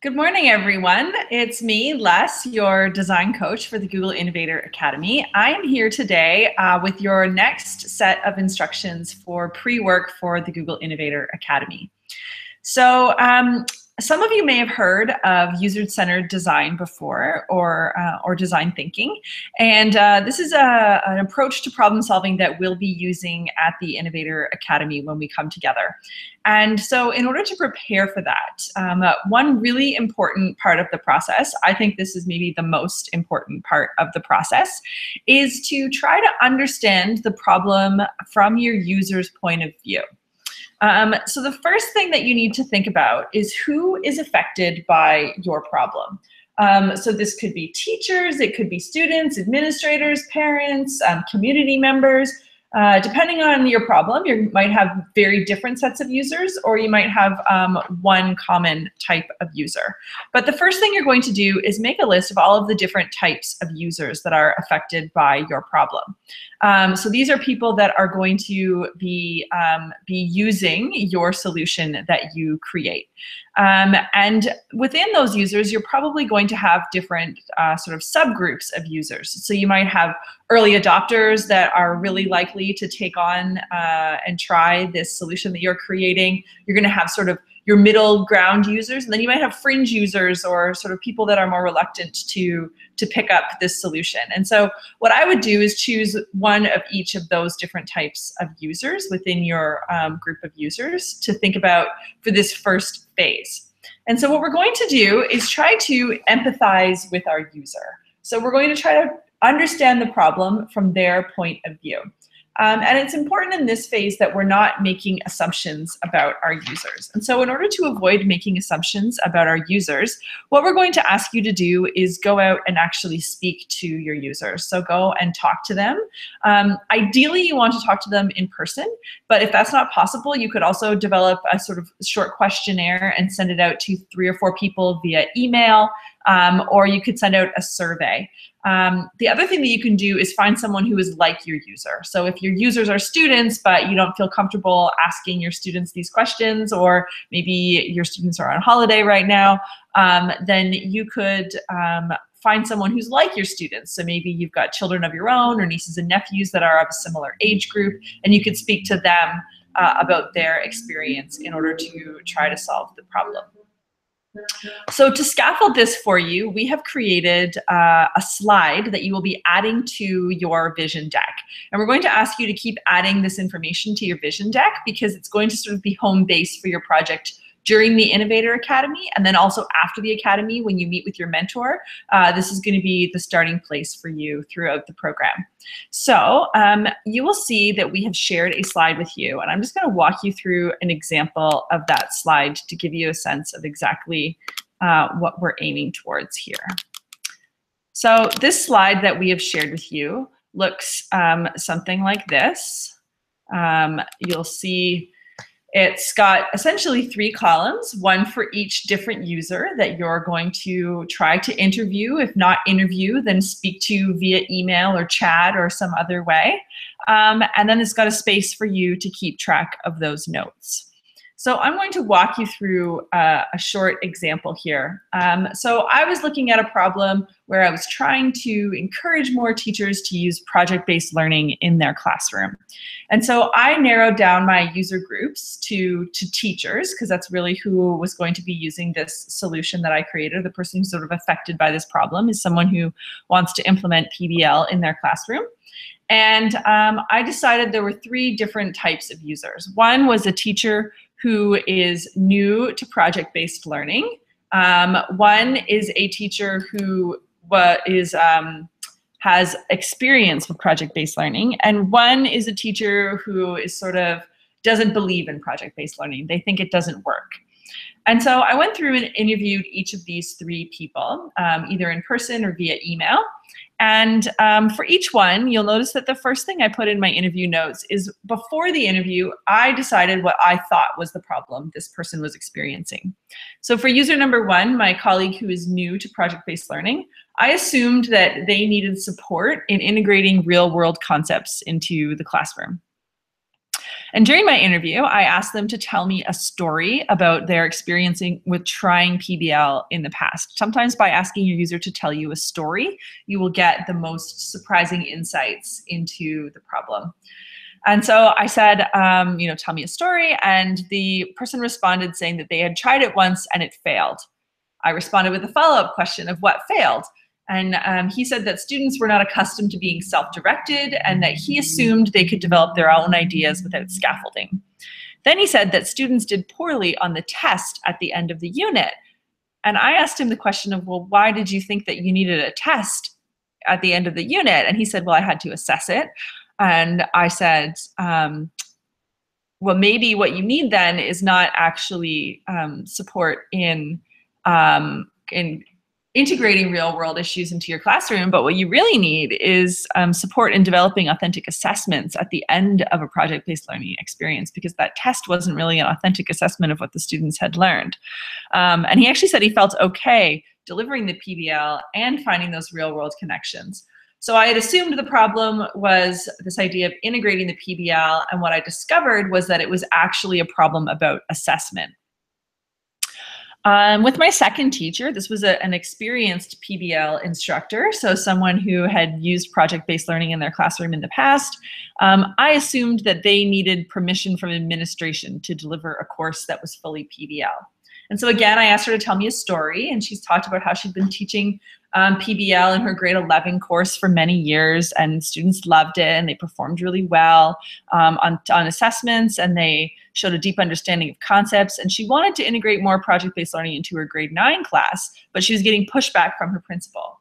Good morning, everyone. It's me, Les, your design coach for the Google Innovator Academy. I am here today with your next set of instructions for pre-work for the Google Innovator Academy. So some of you may have heard of user-centered design before, or design thinking, and this is an approach to problem solving that we'll be using at the Innovator Academy when we come together. And so in order to prepare for that, one really important part of the process, I think this is maybe the most important part of the process, is to try to understand the problem from your user's point of view. So the first thing that you need to think about is who is affected by your problem. So this could be teachers, it could be students, administrators, parents, community members. Depending on your problem, you might have very different sets of users, or you might have one common type of user. But the first thing you're going to do is make a list of all of the different types of users that are affected by your problem. So these are people that are going to be using your solution that you create. And within those users, you're probably going to have different sort of subgroups of users. So you might have early adopters that are really likely to take on and try this solution that you're creating. You're going to have sort of your middle ground users, and then you might have fringe users or sort of people that are more reluctant to pick up this solution. And so what I would do is choose one of each of those different types of users within your group of users to think about for this first phase. And so what we're going to do is try to empathize with our user. So we're going to try to understand the problem from their point of view. And it's important in this phase that we're not making assumptions about our users. And so in order to avoid making assumptions about our users, what we're going to ask you to do is go out and actually speak to your users. So go and talk to them. Ideally, you want to talk to them in person, but if that's not possible, you could also develop a sort of short questionnaire and send it out to 3 or 4 people via email, or you could send out a survey. The other thing that you can do is find someone who is like your user. So if your users are students, but you don't feel comfortable asking your students these questions, or maybe your students are on holiday right now, then you could find someone who's like your students. So maybe you've got children of your own or nieces and nephews that are of a similar age group, and you could speak to them about their experience in order to try to solve the problem. So to scaffold this for you, we have created a slide that you will be adding to your vision deck. And we're going to ask you to keep adding this information to your vision deck because it's going to sort of be home base for your project during the Innovator Academy, and then also after the Academy when you meet with your mentor. This is going to be the starting place for you throughout the program. So you will see that we have shared a slide with you, and I'm just going to walk you through an example of that slide to give you a sense of exactly what we're aiming towards here. So this slide that we have shared with you looks something like this. You'll see it's got essentially 3 columns, one for each different user that you're going to try to interview. If not interview, then speak to via email or chat or some other way. And then it's got a space for you to keep track of those notes. So I'm going to walk you through a short example here. So I was looking at a problem where I was trying to encourage more teachers to use project-based learning in their classroom. And so I narrowed down my user groups to teachers, because that's really who was going to be using this solution that I created. The person who's sort of affected by this problem is someone who wants to implement PBL in their classroom. And I decided there were 3 different types of users. One was a teacher who is new to project-based learning. One is a teacher who has experience with project-based learning, and one is a teacher who is sort of doesn't believe in project-based learning. They think it doesn't work. And so I went through and interviewed each of these 3 people, either in person or via email. And for each one, you'll notice that the first thing I put in my interview notes is before the interview, I decided what I thought was the problem this person was experiencing. So for user number 1, my colleague who is new to project-based learning, I assumed that they needed support in integrating real-world concepts into the classroom. And during my interview, I asked them to tell me a story about their experiencing with trying PBL in the past. Sometimes by asking your user to tell you a story, you will get the most surprising insights into the problem. And so I said, tell me a story. And the person responded saying that they had tried it once and it failed. I responded with a follow-up question of what failed. And he said that students were not accustomed to being self-directed and that he assumed they could develop their own ideas without scaffolding. Then he said that students did poorly on the test at the end of the unit. And I asked him the question of, well, why did you think that you needed a test at the end of the unit? And he said, well, I had to assess it. And I said, well, maybe what you need then is not actually support in integrating real world issues into your classroom, but what you really need is support in developing authentic assessments at the end of a project-based learning experience, because that test wasn't really an authentic assessment of what the students had learned. And he actually said he felt okay delivering the PBL and finding those real world connections. So I had assumed the problem was this idea of integrating the PBL, and what I discovered was that it was actually a problem about assessment. With my second teacher, this was an experienced PBL instructor, so someone who had used project-based learning in their classroom in the past. I assumed that they needed permission from administration to deliver a course that was fully PBL. And so again, I asked her to tell me a story, and she's talked about how she'd been teaching PBL in her grade 11 course for many years, and students loved it, and they performed really well on assessments, and they showed a deep understanding of concepts. And she wanted to integrate more project-based learning into her grade 9 class, but she was getting pushback from her principal.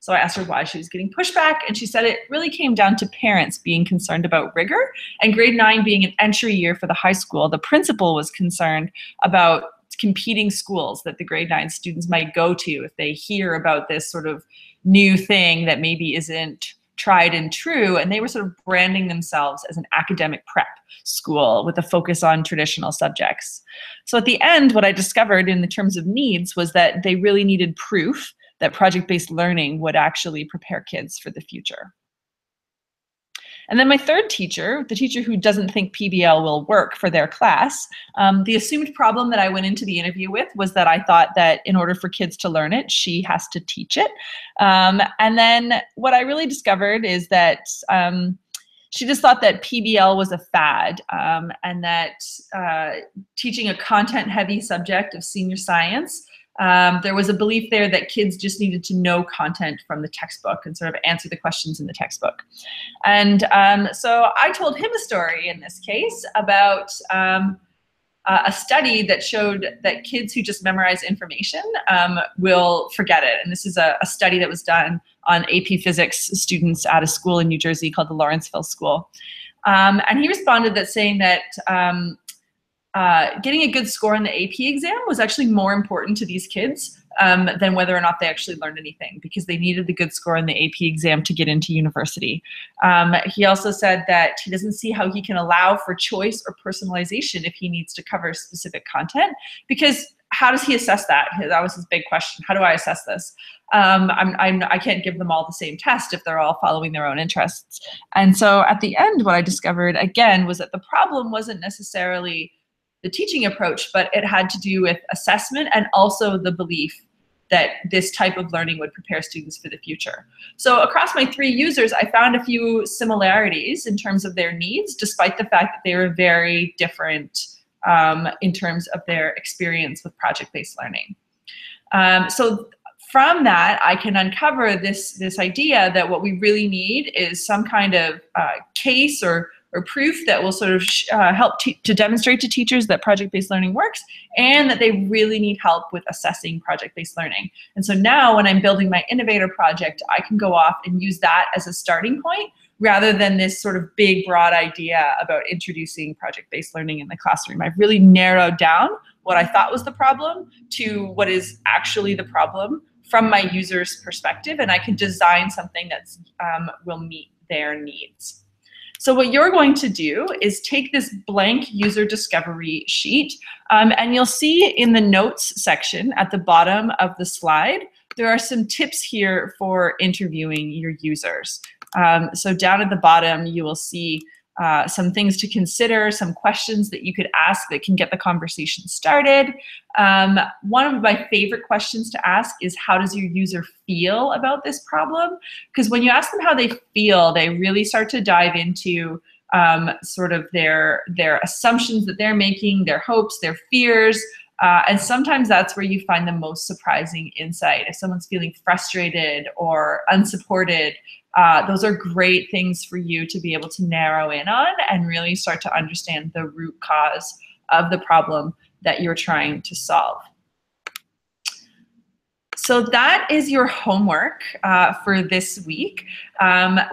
So I asked her why she was getting pushback, and she said it really came down to parents being concerned about rigor, and grade 9 being an entry year for the high school. The principal was concerned about competing schools that the grade 9 students might go to if they hear about this sort of new thing that maybe isn't tried and true, and they were sort of branding themselves as an academic prep school with a focus on traditional subjects. So at the end, what I discovered in the terms of needs was that they really needed proof that project-based learning would actually prepare kids for the future. And then my third teacher, the teacher who doesn't think PBL will work for their class, the assumed problem that I went into the interview with was that I thought that in order for kids to learn it, she has to teach it. And then what I really discovered is that she just thought that PBL was a fad, and that teaching a content-heavy subject of senior science, there was a belief there that kids just needed to know content from the textbook and sort of answer the questions in the textbook. And so I told him a story in this case about a study that showed that kids who just memorize information will forget it. And this is a study that was done on AP Physics students at a school in New Jersey called the Lawrenceville School. And he responded that saying that getting a good score on the AP exam was actually more important to these kids than whether or not they actually learned anything, because they needed the good score on the AP exam to get into university. He also said that he doesn't see how he can allow for choice or personalization if he needs to cover specific content, because how does he assess that? That was his big question. How do I assess this? I can't give them all the same test if they're all following their own interests. And so at the end, what I discovered again was that the problem wasn't necessarily the teaching approach, but it had to do with assessment and also the belief that this type of learning would prepare students for the future. So across my 3 users, I found a few similarities in terms of their needs, despite the fact that they were very different in terms of their experience with project-based learning. So from that, I can uncover this idea that what we really need is some kind of case or proof that will sort of help to demonstrate to teachers that project-based learning works, and that they really need help with assessing project-based learning. And so now when I'm building my innovator project, I can go off and use that as a starting point rather than this sort of big, broad idea about introducing project-based learning in the classroom. I've really narrowed down what I thought was the problem to what is actually the problem from my user's perspective, and I can design something that will meet their needs. So what you're going to do is take this blank user discovery sheet, and you'll see in the notes section at the bottom of the slide, there are some tips here for interviewing your users. So down at the bottom, you will see some things to consider, some questions that you could ask that can get the conversation started. One of my favorite questions to ask is, how does your user feel about this problem? Because when you ask them how they feel, they really start to dive into sort of their assumptions that they're making, their hopes, their fears, and sometimes that's where you find the most surprising insight. If someone's feeling frustrated or unsupported, those are great things for you to be able to narrow in on and really start to understand the root cause of the problem that you're trying to solve. So that is your homework for this week.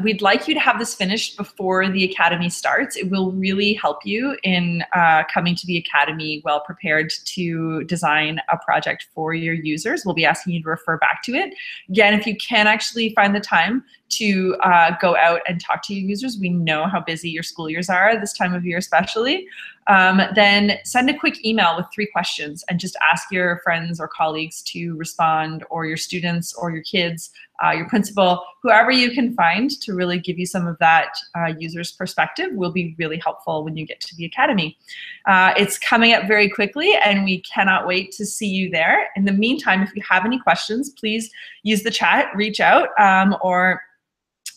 We'd like you to have this finished before the Academy starts. It will really help you in coming to the Academy well prepared to design a project for your users. We'll be asking you to refer back to it. Again, if you can actually find the time to go out and talk to your users, we know how busy your school years are this time of year especially, then send a quick email with 3 questions and just ask your friends or colleagues to respond, or your students or your kids, your principal, whoever you can find to really give you some of that user's perspective will be really helpful when you get to the Academy. It's coming up very quickly and we cannot wait to see you there. In the meantime, if you have any questions, please use the chat, reach out, or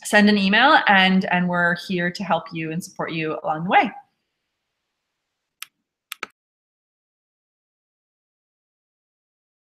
send an email, and we're here to help you and support you along the way.